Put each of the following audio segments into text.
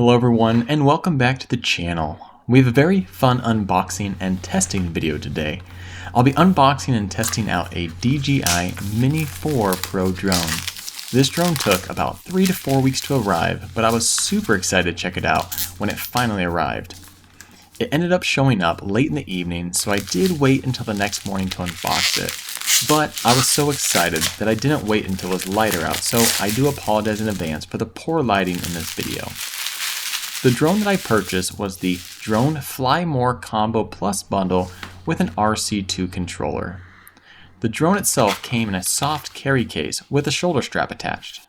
Hello everyone and welcome back to the channel. We have a very fun unboxing and testing video today. I'll be unboxing and testing out a DJI Mini 4 Pro drone. This drone took about 3 to 4 weeks to arrive, but I was super excited to check it out when it finally arrived. It ended up showing up late in the evening, so I did wait until the next morning to unbox it. But I was so excited that I didn't wait until it was lighter out, so I do apologize in advance for the poor lighting in this video. The drone that I purchased was the Drone Fly More Combo Plus bundle with an RC2 controller. The drone itself came in a soft carry case with a shoulder strap attached.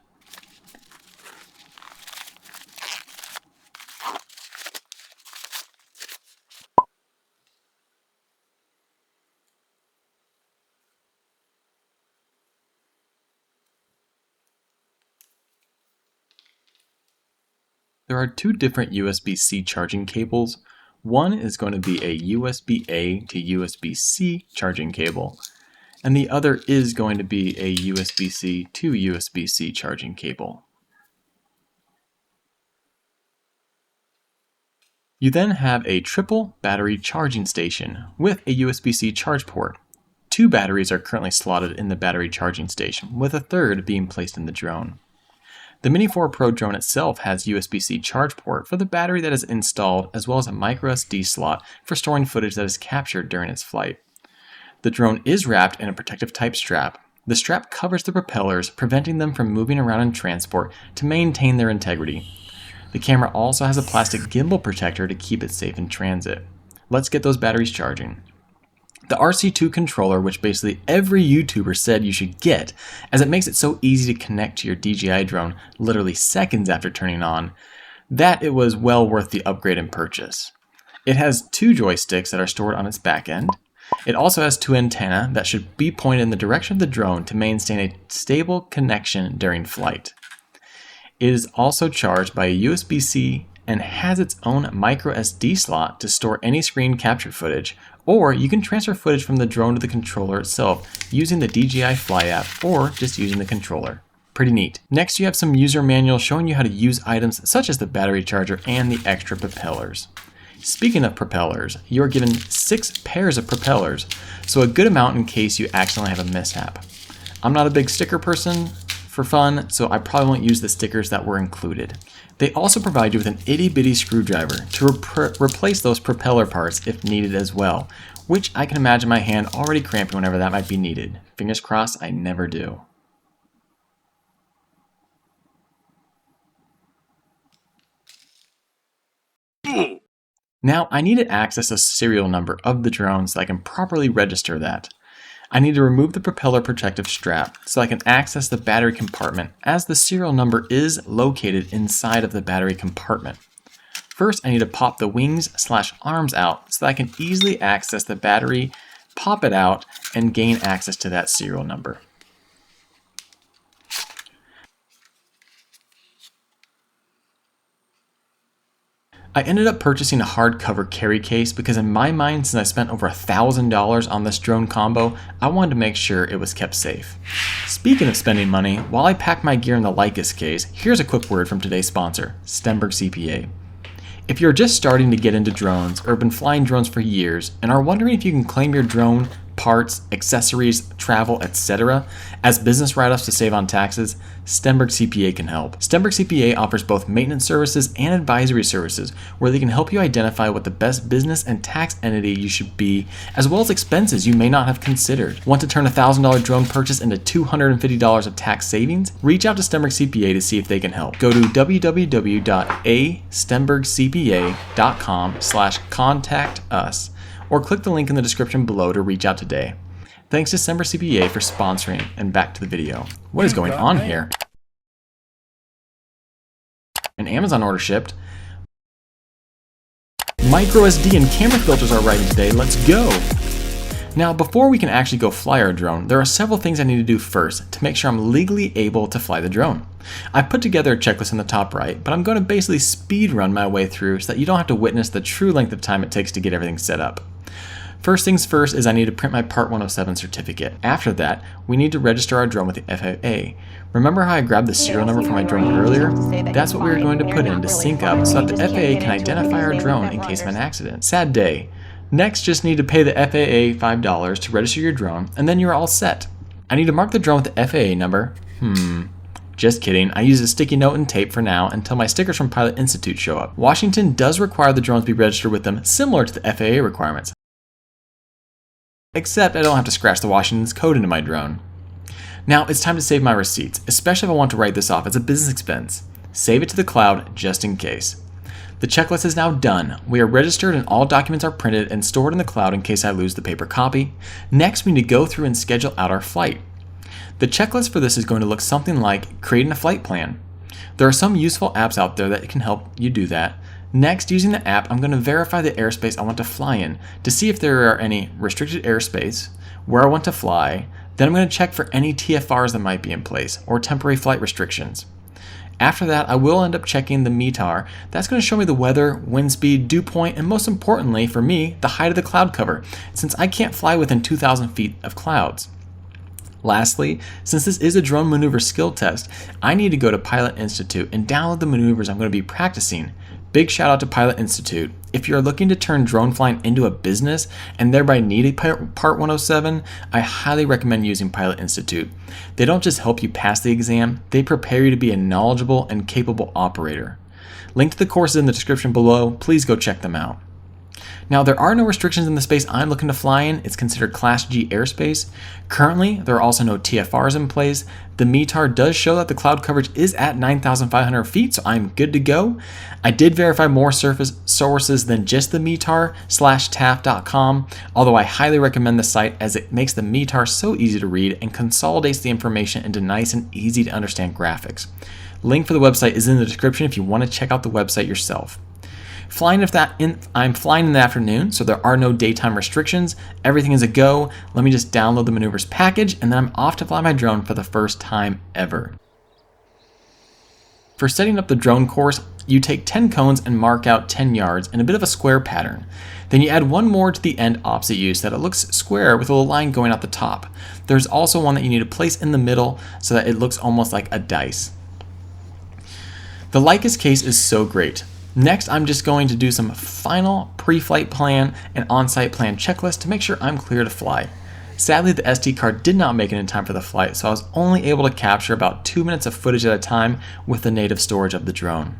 There are two different USB-C charging cables. One is going to be a USB-A to USB-C charging cable, and the other is going to be a USB-C to USB-C charging cable. You then have a triple battery charging station with a USB-C charge port. Two batteries are currently slotted in the battery charging station, with a third being placed in the drone. The Mini 4 Pro drone itself has USB-C charge port for the battery that is installed, as well as a microSD slot for storing footage that is captured during its flight. The drone is wrapped in a protective type strap. The strap covers the propellers, preventing them from moving around in transport to maintain their integrity. The camera also has a plastic gimbal protector to keep it safe in transit. Let's get those batteries charging. The RC2 controller, which basically every YouTuber said you should get, as it makes it so easy to connect to your DJI drone literally seconds after turning on, that it was well worth the upgrade and purchase. It has two joysticks that are stored on its back end. It also has two antennae that should be pointed in the direction of the drone to maintain a stable connection during flight. It is also charged by a USB-C and has its own microSD slot to store any screen capture footage, or you can transfer footage from the drone to the controller itself using the DJI Fly app or just using the controller. Pretty neat. Next, you have some user manuals showing you how to use items such as the battery charger and the extra propellers. Speaking of propellers, you are given 6 pairs of propellers, so a good amount in case you accidentally have a mishap. I'm not a big sticker person for fun, so I probably won't use the stickers that were included. They also provide you with an itty-bitty screwdriver to replace those propeller parts if needed as well, which I can imagine my hand already cramping whenever that might be needed. Fingers crossed I never do. Now I need to access a serial number of the drone so I can properly register that. I need to remove the propeller protective strap so I can access the battery compartment, as the serial number is located inside of the battery compartment. First, I need to pop the wings/arms out so that I can easily access the battery, pop it out, and gain access to that serial number. I ended up purchasing a hardcover carry case because in my mind, since I spent over $1,000 on this drone combo, I wanted to make sure it was kept safe. Speaking of spending money, while I pack my gear in the Lycus case, here's a quick word from today's sponsor, Stenberg CPA. If you're just starting to get into drones or have been flying drones for years and are wondering if you can claim your drone, parts, accessories, travel, etc. as business write-offs to save on taxes, Stenberg CPA can help. Stenberg CPA offers both maintenance services and advisory services where they can help you identify what the best business and tax entity you should be, as well as expenses you may not have considered. Want to turn a $1,000 drone purchase into $250 of tax savings? Reach out to Stenberg CPA to see if they can help. Go to www.astenbergcpa.com/contact-us or click the link in the description below to reach out today. Thanks to Stenberg CPA for sponsoring, and back to the video. What is going on here? An Amazon order shipped. MicroSD and camera filters are arriving today. Let's go! Now, before we can actually go fly our drone, there are several things I need to do first to make sure I'm legally able to fly the drone. I've put together a checklist in the top right, but I'm going to basically speed run my way through so that you don't have to witness the true length of time it takes to get everything set up. First things first is I need to print my Part 107 certificate. After that, we need to register our drone with the FAA. Remember how I grabbed the serial number from my drone earlier? That's what we are going to put in to sync up so that the FAA can identify our drone in case of an accident. Sad day. Next, just need to pay the FAA $5 to register your drone, and then you're all set. I need to mark the drone with the FAA number. Just kidding, I use a sticky note and tape for now until my stickers from Pilot Institute show up. Washington does require the drones be registered with them, similar to the FAA requirements. Except I don't have to scratch the Washington's code into my drone. Now it's time to save my receipts, especially if I want to write this off as a business expense. Save it to the cloud just in case. The checklist is now done. We are registered and all documents are printed and stored in the cloud in case I lose the paper copy. Next, we need to go through and schedule out our flight. The checklist for this is going to look something like creating a flight plan. There are some useful apps out there that can help you do that. Next, using the app, I'm going to verify the airspace I want to fly in to see if there are any restricted airspace, where I want to fly. Then I'm going to check for any TFRs that might be in place or temporary flight restrictions. After that, I will end up checking the METAR. That's going to show me the weather, wind speed, dew point, and most importantly for me, the height of the cloud cover, since I can't fly within 2,000 feet of clouds. Lastly, since this is a drone maneuver skill test, I need to go to Pilot Institute and download the maneuvers I'm going to be practicing. Big shout out to Pilot Institute. If you're looking to turn drone flying into a business and thereby need a Part 107, I highly recommend using Pilot Institute. They don't just help you pass the exam, they prepare you to be a knowledgeable and capable operator. Link to the courses in the description below, please go check them out. Now, there are no restrictions in the space I'm looking to fly in. It's considered Class G airspace. Currently, there are also no TFRs in place. The METAR does show that the cloud coverage is at 9,500 feet, so I'm good to go. I did verify more surface sources than just the METAR/TAF.com, although I highly recommend the site as it makes the METAR so easy to read and consolidates the information into nice and easy to understand graphics. Link for the website is in the description if you want to check out the website yourself. I'm flying in the afternoon, so there are no daytime restrictions. Everything is a go. Let me just download the maneuvers package, and then I'm off to fly my drone for the first time ever. For setting up the drone course, you take 10 cones and mark out 10 yards in a bit of a square pattern. Then you add one more to the end opposite you so that it looks square with a little line going out the top. There's also one that you need to place in the middle so that it looks almost like a dice. The Lycus case is so great. Next, I'm just going to do some final pre-flight plan and on-site plan checklist to make sure I'm clear to fly. Sadly, the SD card did not make it in time for the flight, so I was only able to capture about 2 minutes of footage at a time with the native storage of the drone.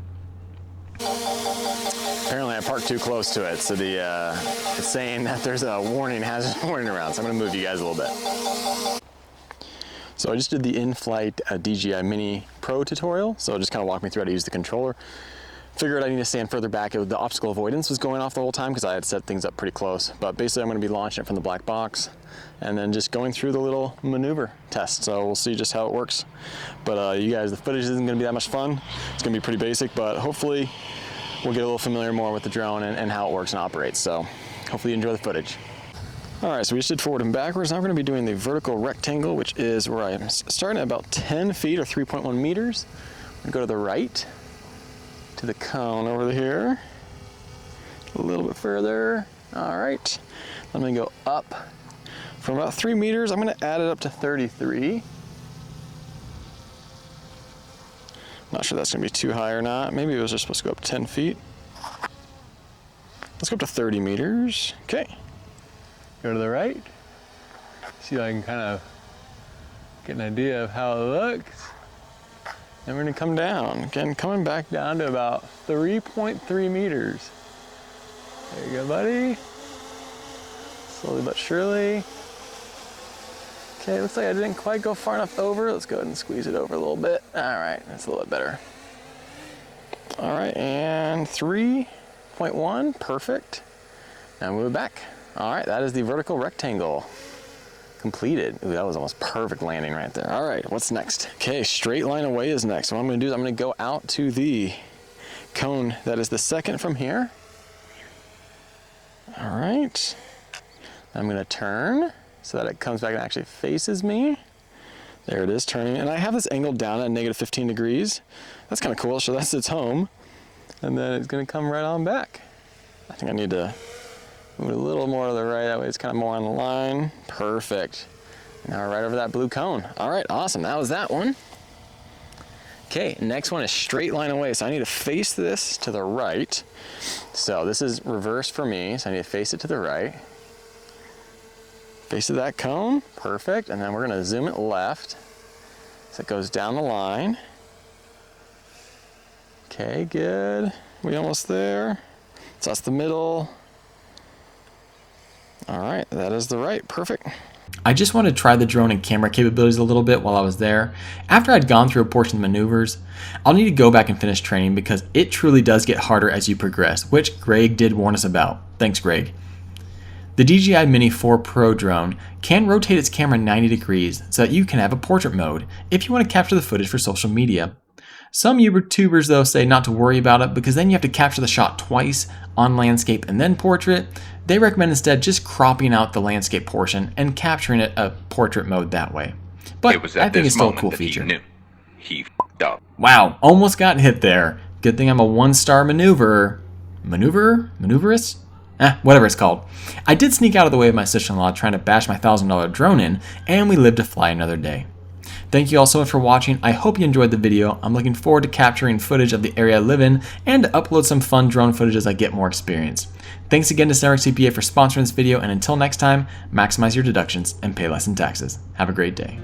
Apparently I parked too close to it, so it's saying that there's a hazard warning around, so I'm going to move you guys a little bit. So I just did the in-flight DJI Mini Pro tutorial, so just kind of walk me through how to use the controller. Figured I need to stand further back. The obstacle avoidance was going off the whole time because I had set things up pretty close. But basically I'm going to be launching it from the black box and then just going through the little maneuver test. So we'll see just how it works. But you guys, the footage isn't going to be that much fun. It's going to be pretty basic, but hopefully we'll get a little familiar more with the drone and how it works and operates. So hopefully you enjoy the footage. All right, so we just did forward and backwards. Now we're going to be doing the vertical rectangle, which is where I'm starting at about 10 feet or 3.1 meters. I'm going to go to the right. To the cone over here, a little bit further. All right, I'm gonna go up from about 3 meters. I'm gonna add it up to 33. Not sure that's gonna be too high or not. Maybe it was just supposed to go up 10 feet. Let's go up to 30 meters. Okay, go to the right. See if I can kind of get an idea of how it looks. And we're gonna come down. Again, coming back down to about 3.3 meters. There you go, buddy. Slowly but surely. Okay, looks like I didn't quite go far enough over. Let's go ahead and squeeze it over a little bit. All right, that's a little bit better. All right, and 3.1, perfect. Now move it back. All right, that is the vertical rectangle. Completed. Ooh, that was almost perfect landing right there. All right, what's next? Okay, straight line away is next. So what I'm gonna do is I'm gonna go out to the cone that is the second from here. All right, I'm gonna turn so that it comes back and actually faces me. There it is, turning. And I have this angled down at negative 15 degrees. That's kind of cool, so that's its home. And then it's gonna come right on back. I think I need to Move it a little more to the right, that way it's kind of more on the line. Perfect. Now we're right over that blue cone. All right, awesome, that was that one. Okay, next one is straight line away, so I need to face this to the right. So this is reverse for me, so I need to face it to the right. Face of that cone, perfect, and then we're gonna zoom it left. So it goes down the line. Okay, good. We almost there. So that's the middle. All right, that is the right, perfect. I just wanted to try the drone and camera capabilities a little bit while I was there. After I'd gone through a portion of the maneuvers, I'll need to go back and finish training because it truly does get harder as you progress, which Greg did warn us about. Thanks, Greg. The DJI Mini 4 Pro drone can rotate its camera 90 degrees so that you can have a portrait mode if you want to capture the footage for social media. Some YouTubers though say not to worry about it because then you have to capture the shot twice on landscape and then portrait. They recommend instead just cropping out the landscape portion and capturing it a portrait mode that way. But I think it's still a cool feature. He f***ed up. Wow, almost got hit there. Good thing I'm a 1-star maneuverer. Maneuverist? Whatever it's called. I did sneak out of the way of my sister-in-law trying to bash my $1,000 drone in, and we lived to fly another day. Thank you all so much for watching. I hope you enjoyed the video. I'm looking forward to capturing footage of the area I live in and to upload some fun drone footage as I get more experience. Thanks again to Center CPA for sponsoring this video, and until next time, maximize your deductions and pay less in taxes. Have a great day.